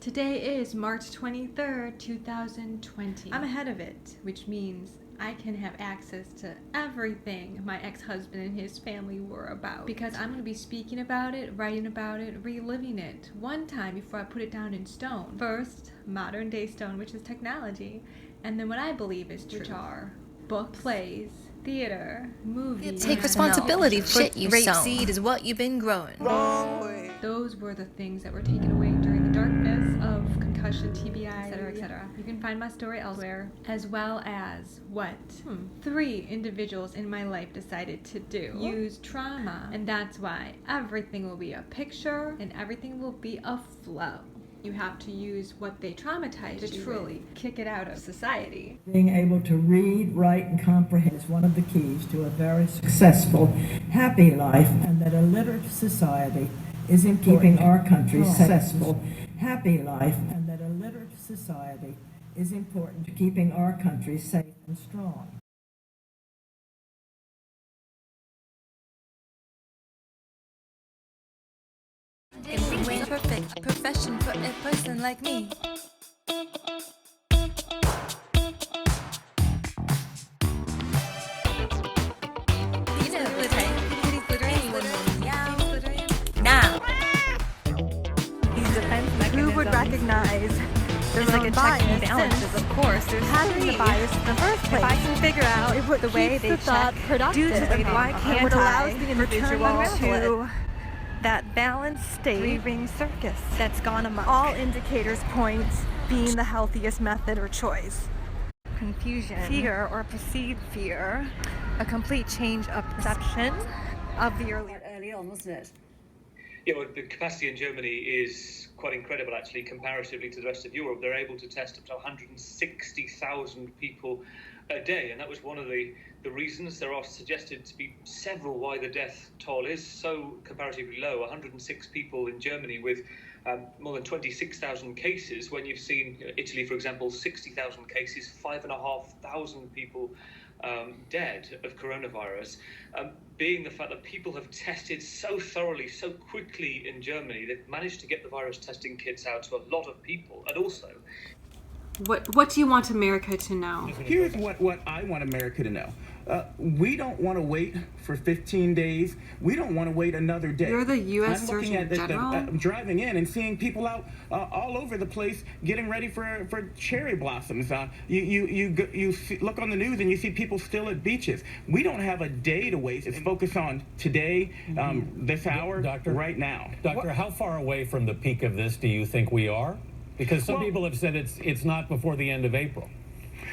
Today is March 23rd, 2020. I'm ahead of it, which means I can have access to everything my ex-husband and his family were about. Because I'm going to be speaking about it, writing about it, reliving it one time before I put it down in stone. First, modern day stone, which is technology, and then what I believe is true, which are books, plays, theater, movies. Take responsibility for shit you sown. Seed is what you've been growing. Those were the things that were taken away during the darkness of concussion, TBI, etc., etc. You can find my story elsewhere, as well as what 3 individuals in my life decided to do. Use trauma, and that's why everything will be a picture and everything will be a flow. You have to use what they traumatized to truly kick it out of society. Being able to read, write, and comprehend is one of the keys to a very successful, happy life, and that a literate society is in keeping our country successful, happy life, and that a literate society is important to keeping our country safe and strong. Perfect profession for a person like me. Who would recognize there's like a check and balances, of course. There's having the bias in the first place. If I can figure out the way they check, do the way why can't I return to that balanced state, 3-ring circus that's gone amok. All indicators point being the healthiest method or choice. Confusion, fear or perceived fear, a complete change of perception of the early on, wasn't it? Yeah, well, the capacity in Germany is quite incredible, actually, comparatively to the rest of Europe. They're able to test up to 160,000 people a day, and that was one of the reasons. There are suggested to be several why the death toll is so comparatively low. 106 people in Germany with more than 26,000 cases, when you've seen Italy, for example, 60,000 cases, 5,500 people dead of coronavirus, being the fact that people have tested so thoroughly, so quickly in Germany. They've managed to get the virus testing kits out to a lot of people. And also, what do you want America to know? Here's what I want America to know. We don't want to wait for 15 days. We don't want to wait another day. You're the U.S. I'm Surgeon looking at General? driving in and seeing people out all over the place getting ready for cherry blossoms. You look on the news and you see people still at beaches. We don't have a day to waste. It's focused on today, this hour, Doctor, right now. Doctor, how far away from the peak of this do you think we are? Because some people have said it's not before the end of April.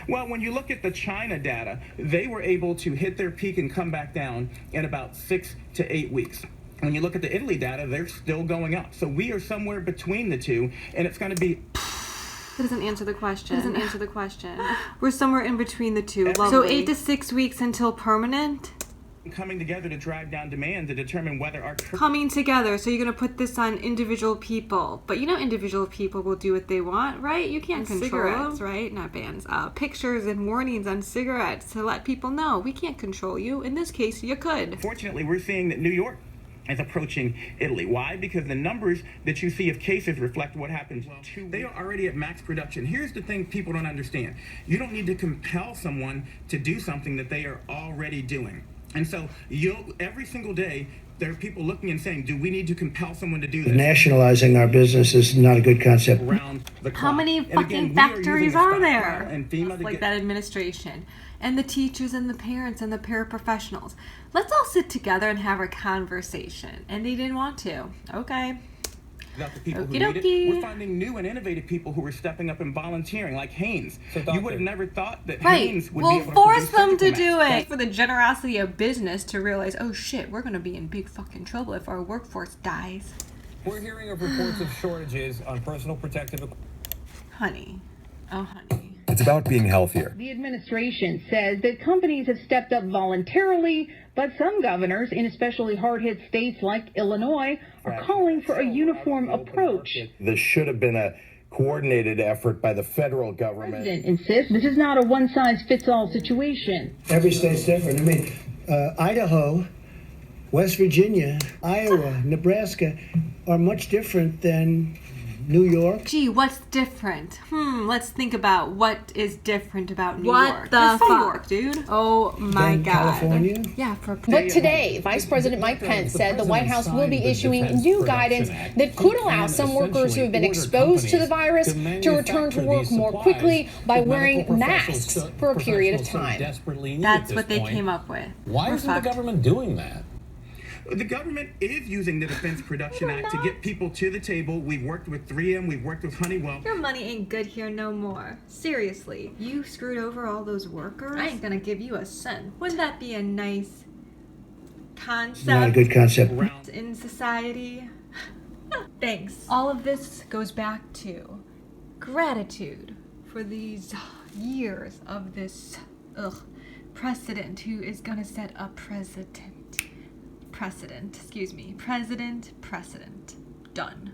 Well, when you look at the China data, they were able to hit their peak and come back down in about 6 to 8 weeks. When you look at the Italy data, they're still going up. So we are somewhere between the two, and it's going to be... That doesn't answer the question. We're somewhere in between the two. So 8 to 6 weeks until permanent? Coming together to drive down demand to determine whether our... Coming together, so you're going to put this on individual people. But you know individual people will do what they want, right? You can't control cigarettes, right? Not bans. Pictures and warnings on cigarettes to let people know we can't control you. In this case, you could. Fortunately, we're seeing that New York is approaching Italy. Why? Because the numbers that you see of cases reflect what happens. They are already at max production. Here's the thing people don't understand. You don't need to compel someone to do something that they are already doing. And so every single day, there are people looking and saying, do we need to compel someone to do this? Nationalizing our business is not a good concept. How many fucking factories are there? And like that administration and the teachers and the parents and the paraprofessionals. Let's all sit together and have a conversation. And they didn't want to. Okay. About the people who need it. We're finding new and innovative people who are stepping up and volunteering, like Haynes. So you would have never thought that Haynes would be able to force them to do it. For the generosity of business to realize, oh shit, we're going to be in big fucking trouble if our workforce dies. We're hearing of reports of shortages on personal protective equipment. Honey. Oh, honey. It's about being healthier. The administration says that companies have stepped up voluntarily, but some governors in especially hard-hit states like Illinois are calling for a uniform approach. This should have been a coordinated effort by the federal government. The president insists this is not a one-size-fits-all situation. Every state's different. I mean, Idaho, West Virginia, Iowa, Nebraska are much different than New York. Gee, what's different? Let's think about what is different about New What York. the You're from fuck? New York, dude. Oh my Then God. California. Yeah, for But today, Vice President Mike Pence said the White House will be issuing new guidance that could allow some workers who have been exposed to the virus to return to work more quickly by wearing masks for a period of time. That's what they came up with. Why isn't the government doing that? The government is using the Defense Production Act to get people to the table. We've worked with 3M, we've worked with Honeywell. Your money ain't good here no more. Seriously, you screwed over all those workers? I ain't gonna give you a cent. Wouldn't that be a nice concept? Not a good concept. In society? Thanks. All of this goes back to gratitude for these years of this president who is gonna set a precedent. Done.